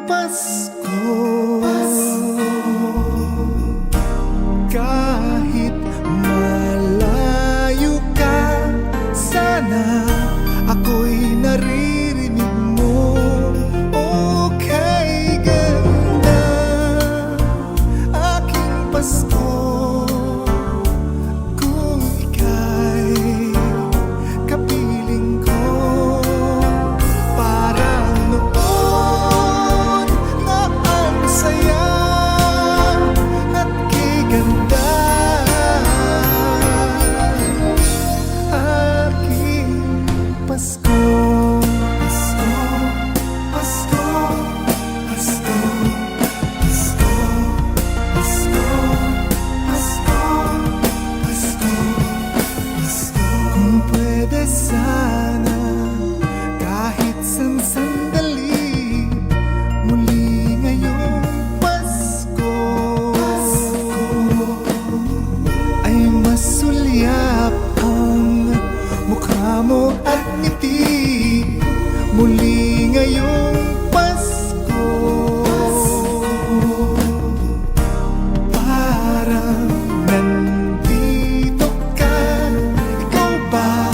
Pasko, kahit malayo ka, sana ako'y naririnig mo. O kay ganda, aking Pasko, kung ika'y kapiling ko. Parang noon na ang saya at kay ganda, aking Pasko. Pasko, Pasko, Pasko, Pasko, Pasko, Pasko, Pasko, Pasko. Kung pwede sana, kahit sandali, muli ngayong Pasko ay masulyap ang mukha mo at ngiti. Muli ngayong Pasko, parang nandito ka. Ikaw ba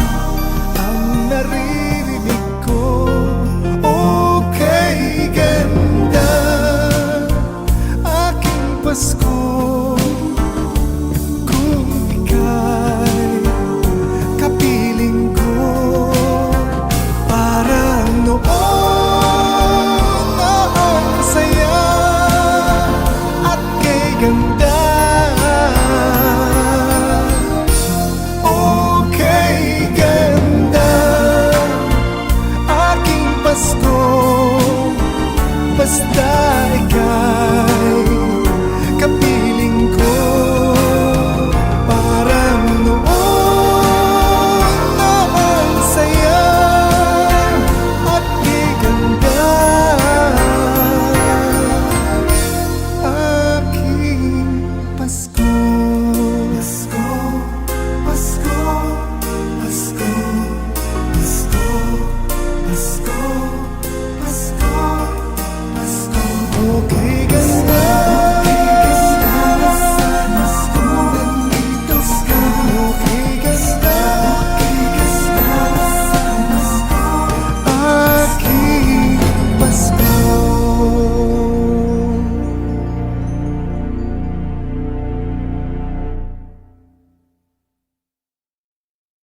ang naririnig ko? O kay ganda, aking Pasko, kung ika'y kapiling ko. Parang noon na ang saya at kay ganda, o kay ganda, aking Pasko, basta